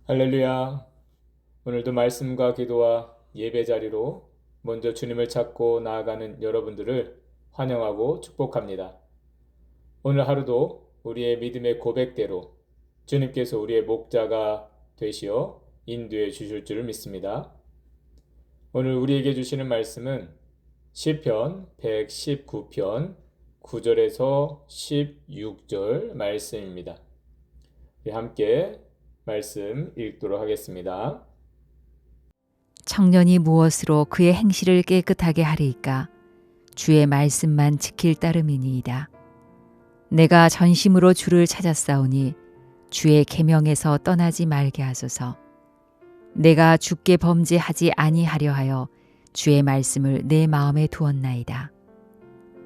할렐루야. 오늘도 말씀과 기도와 예배 자리로 먼저 주님을 찾고 나아가는 여러분들을 환영하고 축복합니다. 오늘 하루도 우리의 믿음의 고백대로 주님께서 우리의 목자가 되시어 인도해 주실 줄 믿습니다. 오늘 우리에게 주시는 말씀은 시편 119편 9절에서 16절 말씀입니다. 함께 말씀 읽도록 하겠습니다. 청년이 무엇으로 그의 행실을 깨끗하게 하리이까? 주의 말씀만 지킬 따름이니이다. 내가 전심으로 주를 찾았사오니 주의 계명에서 떠나지 말게 하소서. 내가 주께 범죄하지 아니하려 하여 주의 말씀을 내 마음에 두었나이다.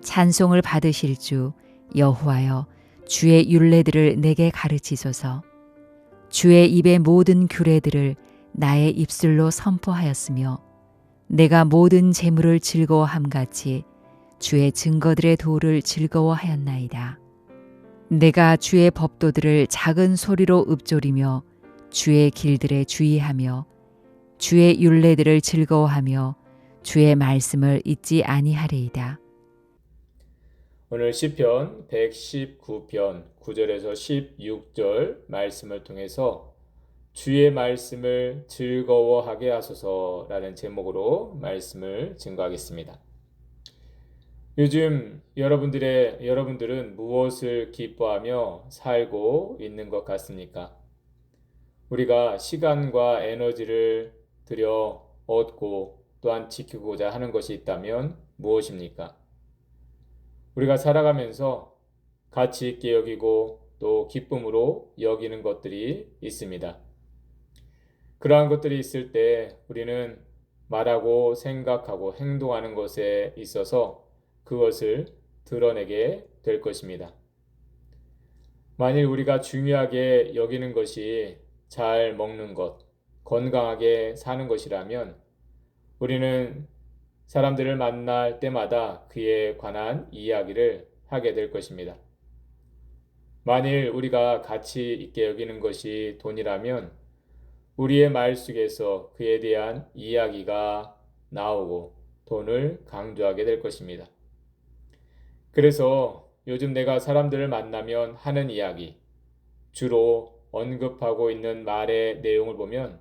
찬송을 받으실 주 여호와여, 주의 율례들을 내게 가르치소서. 주의 입의 모든 규례들을 나의 입술로 선포하였으며 내가 모든 재물을 즐거워함같이 주의 증거들의 도를 즐거워하였나이다. 내가 주의 법도들을 작은 소리로 읊조리며 주의 길들에 주의하며 주의 율례들을 즐거워하며 주의 말씀을 잊지 아니하리이다. 오늘 시편 119편 9절에서 16절 말씀을 통해서 주의 말씀을 즐거워하게 하소서라는 제목으로 말씀을 증거하겠습니다. 요즘 여러분들은 무엇을 기뻐하며 살고 있는 것 같습니까? 우리가 시간과 에너지를 들여 얻고 또한 지키고자 하는 것이 있다면 무엇입니까? 우리가 살아가면서 가치 있게 여기고 또 기쁨으로 여기는 것들이 있습니다. 그러한 것들이 있을 때 우리는 말하고 생각하고 행동하는 것에 있어서 그것을 드러내게 될 것입니다. 만일 우리가 중요하게 여기는 것이 잘 먹는 것, 건강하게 사는 것이라면 우리는 사람들을 만날 때마다 그에 관한 이야기를 하게 될 것입니다. 만일 우리가 가치 있게 여기는 것이 돈이라면 우리의 말 속에서 그에 대한 이야기가 나오고 돈을 강조하게 될 것입니다. 그래서 요즘 내가 사람들을 만나면 하는 이야기, 주로 언급하고 있는 말의 내용을 보면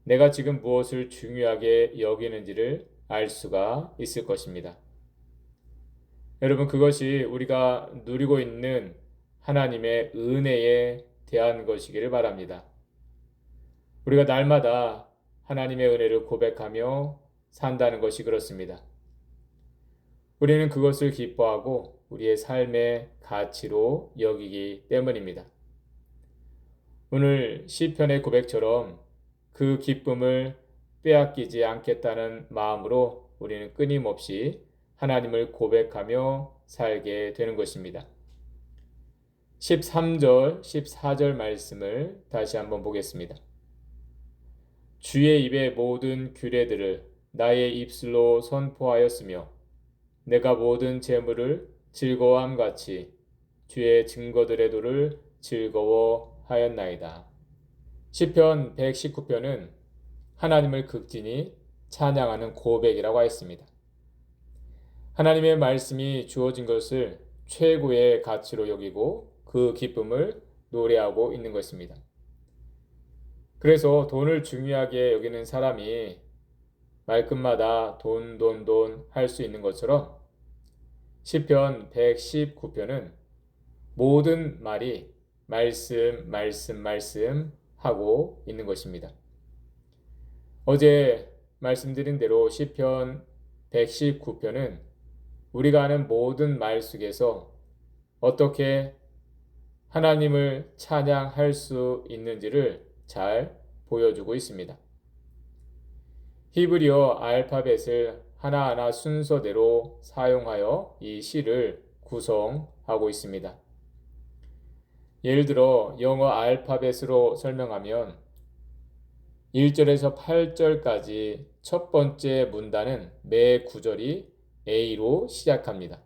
내가 지금 무엇을 중요하게 여기는지를 알 수가 있을 것입니다. 여러분, 그것이 우리가 누리고 있는 하나님의 은혜에 대한 것이기를 바랍니다. 우리가 날마다 하나님의 은혜를 고백하며 산다는 것이 그렇습니다. 우리는 그것을 기뻐하고 우리의 삶의 가치로 여기기 때문입니다. 오늘 시편의 고백처럼 그 기쁨을 빼앗기지 않겠다는 마음으로 우리는 끊임없이 하나님을 고백하며 살게 되는 것입니다. 13절, 14절 말씀을 다시 한번 보겠습니다. 주의 입의 모든 규례들을 나의 입술로 선포하였으며 내가 모든 재물을 즐거워함 같이 주의 증거들의 도를 즐거워하였나이다. 시편 119편은 하나님을 극진히 찬양하는 고백이라고 하였습니다. 하나님의 말씀이 주어진 것을 최고의 가치로 여기고 그 기쁨을 노래하고 있는 것입니다. 그래서 돈을 중요하게 여기는 사람이 말끝마다 돈 할 수 있는 것처럼 시편 119편은 모든 말이 말씀 하고 있는 것입니다. 어제 말씀드린 대로 시편 119편은 우리가 아는 모든 말 속에서 어떻게 하나님을 찬양할 수 있는지를 잘 보여주고 있습니다. 히브리어 알파벳을 하나하나 순서대로 사용하여 이 시를 구성하고 있습니다. 예를 들어 영어 알파벳으로 설명하면 1절에서 8절까지 첫 번째 문단은 매 구절이 A로 시작합니다.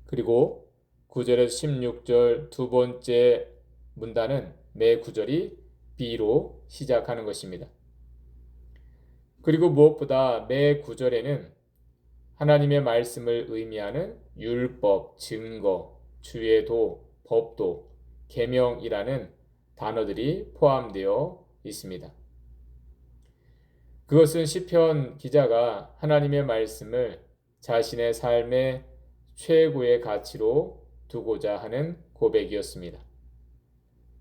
그리고 9절에서 16절 두 번째 문단은 매 구절이 B로 시작하는 것입니다. 그리고 무엇보다 매 구절에는 하나님의 말씀을 의미하는 율법, 증거, 주의 도, 법도, 계명이라는 단어들이 포함되어 있습니다. 그것은 시편 기자가 하나님의 말씀을 자신의 삶의 최고의 가치로 두고자 하는 고백이었습니다.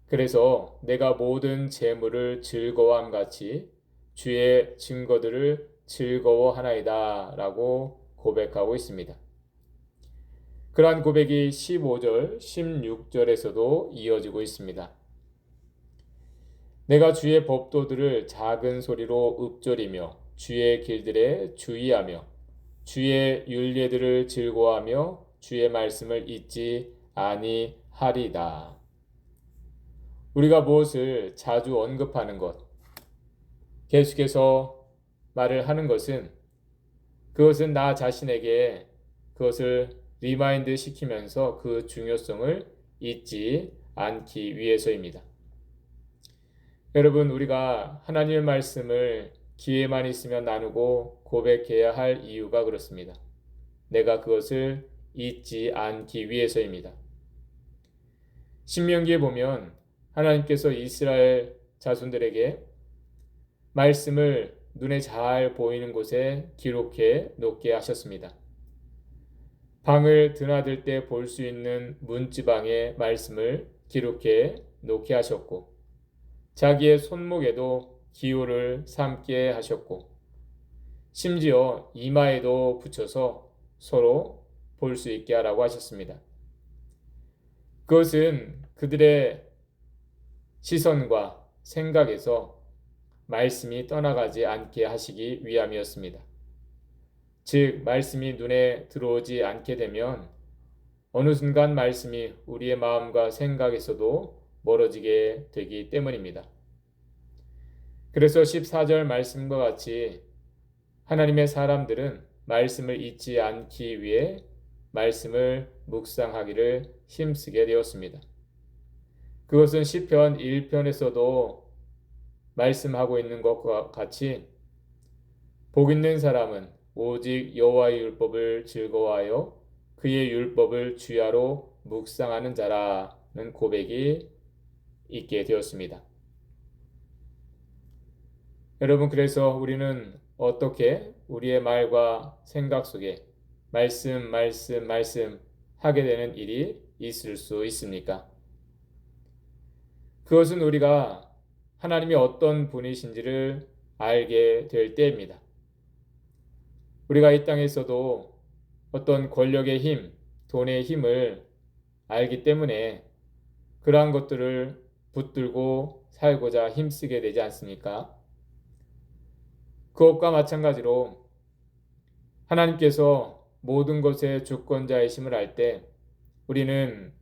그래서 내가 모든 재물을 즐거워함 같이 주의 증거들을 즐거워하나이다 라고 고백하고 있습니다. 그러한 고백이 15절, 16절에서도 이어지고 있습니다. 내가 주의 법도들을 작은 소리로 읊조리며 주의 길들에 주의하며 주의 율례들을 즐거워하며 주의 말씀을 잊지 아니하리다. 우리가 무엇을 자주 언급하는 것, 계속해서 말을 하는 것은 그것은 나 자신에게 그것을 리마인드 시키면서 그 중요성을 잊지 않기 위해서입니다. 여러분, 우리가 하나님의 말씀을 기회만 있으면 나누고 고백해야 할 이유가 그렇습니다. 내가 그것을 잊지 않기 위해서입니다. 신명기에 보면 하나님께서 이스라엘 자손들에게 말씀을 눈에 잘 보이는 곳에 기록해 놓게 하셨습니다. 방을 드나들 때 볼 수 있는 문지방에 말씀을 기록해 놓게 하셨고 자기의 손목에도 기호를 삼게 하셨고 심지어 이마에도 붙여서 서로 볼 수 있게 하라고 하셨습니다. 그것은 그들의 시선과 생각에서 말씀이 떠나가지 않게 하시기 위함이었습니다. 즉, 말씀이 눈에 들어오지 않게 되면 어느 순간 말씀이 우리의 마음과 생각에서도 멀어지게 되기 때문입니다. 그래서 14절 말씀과 같이 하나님의 사람들은 말씀을 잊지 않기 위해 말씀을 묵상하기를 힘쓰게 되었습니다. 그것은 시편 1편에서도 말씀하고 있는 것과 같이 복 있는 사람은 오직 여호와의 율법을 즐거워하여 그의 율법을 주야로 묵상하는 자라는 고백이 있게 되었습니다. 여러분, 그래서 우리는 어떻게 우리의 말과 생각 속에 말씀 하게 되는 일이 있을 수 있습니까? 그것은 우리가 하나님이 어떤 분이신지를 알게 될 때입니다. 우리가 이 땅에서도 어떤 권력의 힘, 돈의 힘을 알기 때문에 그러한 것들을 붙들고 살고자 힘쓰게 되지 않습니까? 그것과 마찬가지로 하나님께서 모든 것의 주권자이심을 알 때 우리는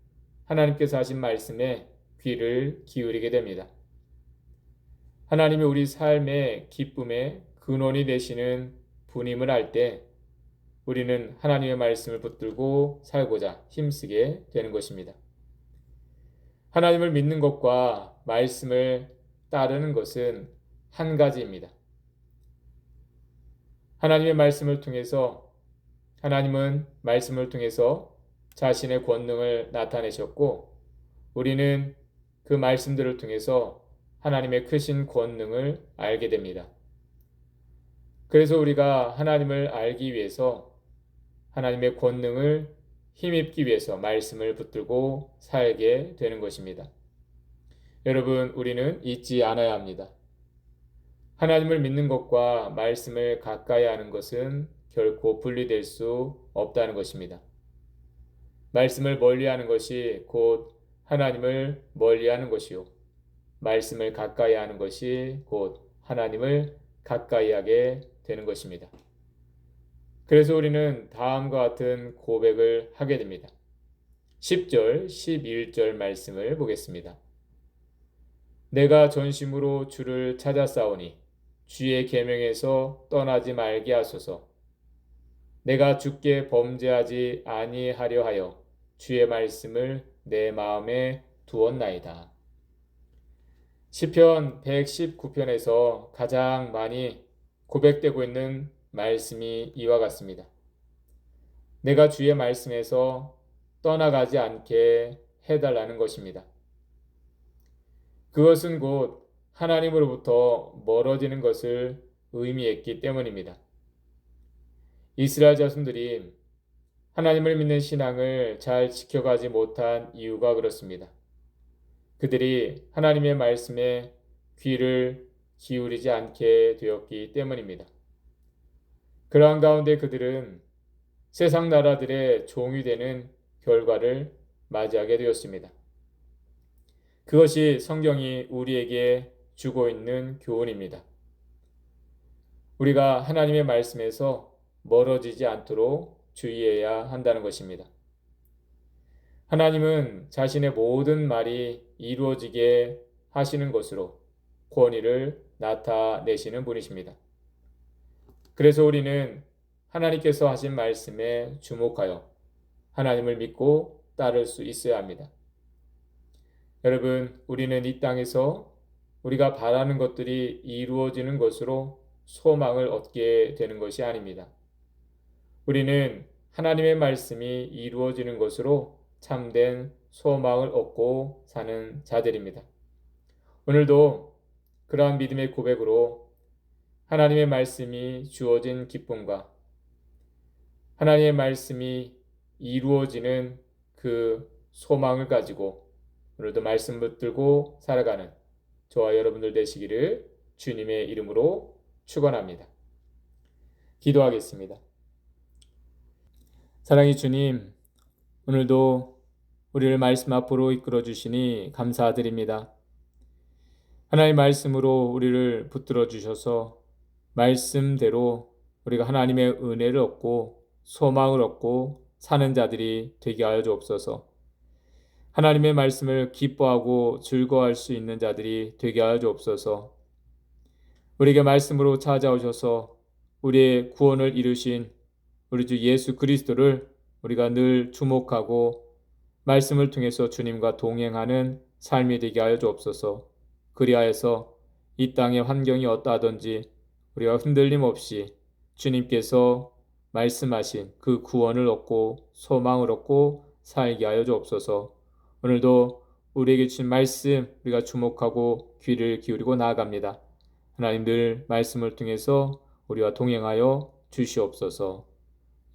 하나님께서 하신 말씀에 귀를 기울이게 됩니다. 하나님이 우리 삶의 기쁨의 근원이 되시는 분임을 알 때 우리는 하나님의 말씀을 붙들고 살고자 힘쓰게 되는 것입니다. 하나님을 믿는 것과 말씀을 따르는 것은 한 가지입니다. 하나님의 말씀을 통해서 하나님은 말씀을 통해서 자신의 권능을 나타내셨고 우리는 그 말씀들을 통해서 하나님의 크신 권능을 알게 됩니다. 그래서 우리가 하나님을 알기 위해서 하나님의 권능을 힘입기 위해서 말씀을 붙들고 살게 되는 것입니다. 여러분, 우리는 잊지 않아야 합니다. 하나님을 믿는 것과 말씀을 가까이 하는 것은 결코 분리될 수 없다는 것입니다. 말씀을 멀리하는 것이 곧 하나님을 멀리하는 것이요. 말씀을 가까이 하는 것이 곧 하나님을 가까이 하게 되는 것입니다. 그래서 우리는 다음과 같은 고백을 하게 됩니다. 10절, 11절 말씀을 보겠습니다. 내가 전심으로 주를 찾아 싸우니 주의 계명에서 떠나지 말게 하소서. 내가 주께 범죄하지 아니하려 하여 주의 말씀을 내 마음에 두었나이다. 시편 119편에서 가장 많이 고백되고 있는 말씀이 이와 같습니다. 내가 주의 말씀에서 떠나가지 않게 해달라는 것입니다. 그것은 곧 하나님으로부터 멀어지는 것을 의미했기 때문입니다. 이스라엘 자손들이 하나님을 믿는 신앙을 잘 지켜가지 못한 이유가 그렇습니다. 그들이 하나님의 말씀에 귀를 기울이지 않게 되었기 때문입니다. 그러한 가운데 그들은 세상 나라들의 종이 되는 결과를 맞이하게 되었습니다. 그것이 성경이 우리에게 주고 있는 교훈입니다. 우리가 하나님의 말씀에서 멀어지지 않도록 주의해야 한다는 것입니다. 하나님은 자신의 모든 말이 이루어지게 하시는 것으로 권위를 나타내시는 분이십니다. 그래서 우리는 하나님께서 하신 말씀에 주목하여 하나님을 믿고 따를 수 있어야 합니다. 여러분, 우리는 이 땅에서 우리가 바라는 것들이 이루어지는 것으로 소망을 얻게 되는 것이 아닙니다. 우리는 하나님의 말씀이 이루어지는 것으로 참된 소망을 얻고 사는 자들입니다. 오늘도 그러한 믿음의 고백으로 하나님의 말씀이 주어진 기쁨과 하나님의 말씀이 이루어지는 그 소망을 가지고 오늘도 말씀 붙들고 살아가는 저와 여러분들 되시기를 주님의 이름으로 축원합니다. 기도하겠습니다. 사랑의 주님, 오늘도 우리를 말씀 앞으로 이끌어 주시니 감사드립니다. 하나님의 말씀으로 우리를 붙들어 주셔서 말씀대로 우리가 하나님의 은혜를 얻고 소망을 얻고 사는 자들이 되게 하여 주옵소서. 하나님의 말씀을 기뻐하고 즐거워할 수 있는 자들이 되게 하여 주옵소서. 우리에게 말씀으로 찾아오셔서 우리의 구원을 이루신 우리 주 예수 그리스도를 우리가 늘 주목하고 말씀을 통해서 주님과 동행하는 삶이 되게 하여 주옵소서. 그리하여서 이 땅의 환경이 어떠하든지 우리가 흔들림 없이 주님께서 말씀하신 그 구원을 얻고 소망을 얻고 살게 하여 주옵소서. 오늘도 우리에게 주신 말씀 우리가 주목하고 귀를 기울이고 나아갑니다. 하나님 늘 말씀을 통해서 우리와 동행하여 주시옵소서.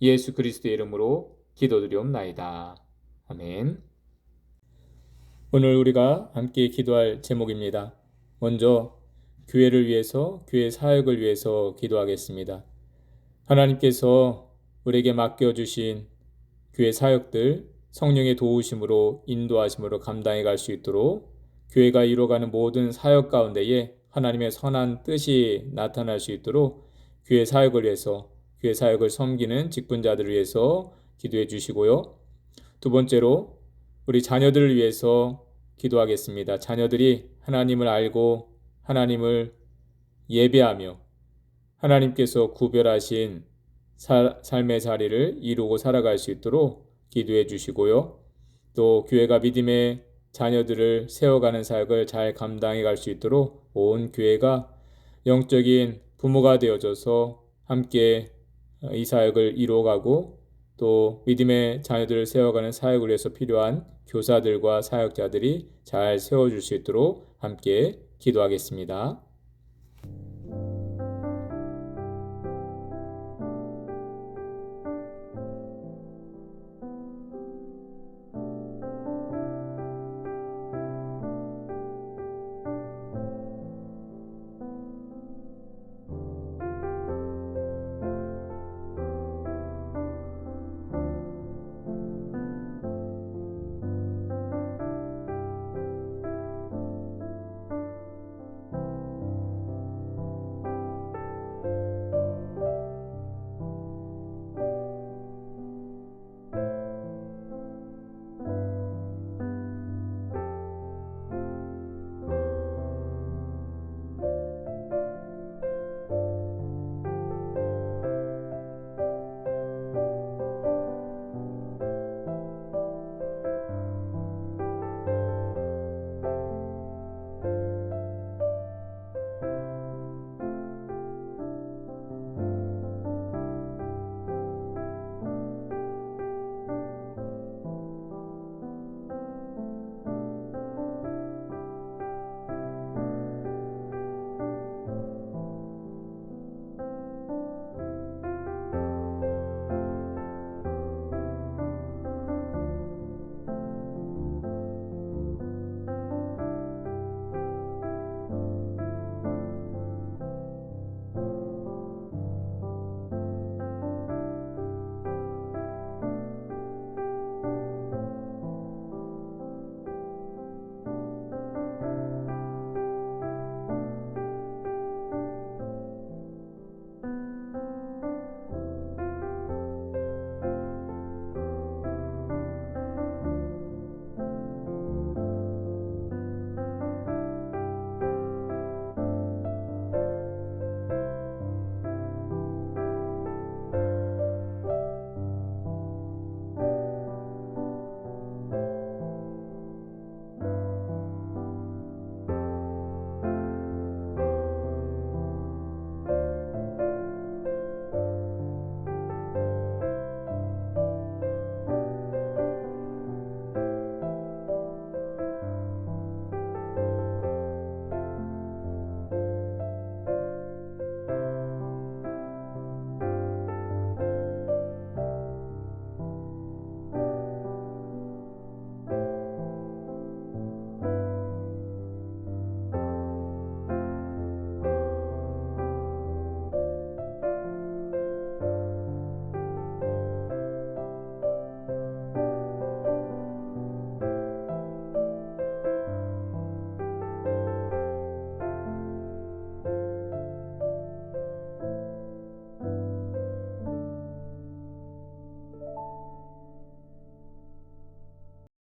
예수 그리스도의 이름으로 기도드리옵나이다. 아멘. 오늘 우리가 함께 기도할 제목입니다. 먼저 교회를 위해서, 교회 사역을 위해서 기도하겠습니다. 하나님께서 우리에게 맡겨주신 교회 사역들 성령의 도우심으로 인도하심으로 감당해 갈 수 있도록 교회가 이루어가는 모든 사역 가운데에 하나님의 선한 뜻이 나타날 수 있도록 교회 사역을 위해서, 교회 사역을 섬기는 직분자들을 위해서 기도해 주시고요. 두 번째로 우리 자녀들을 위해서 기도하겠습니다. 자녀들이 하나님을 알고 하나님을 예배하며 하나님께서 구별하신 삶의 자리를 이루고 살아갈 수 있도록 기도해 주시고요. 또 교회가 믿음의 자녀들을 세워가는 사역을 잘 감당해 갈 수 있도록 온 교회가 영적인 부모가 되어져서 함께 이 사역을 이루어가고 또 믿음의 자녀들을 세워가는 사역을 위해서 필요한 교사들과 사역자들이 잘 세워줄 수 있도록 함께 기도하겠습니다.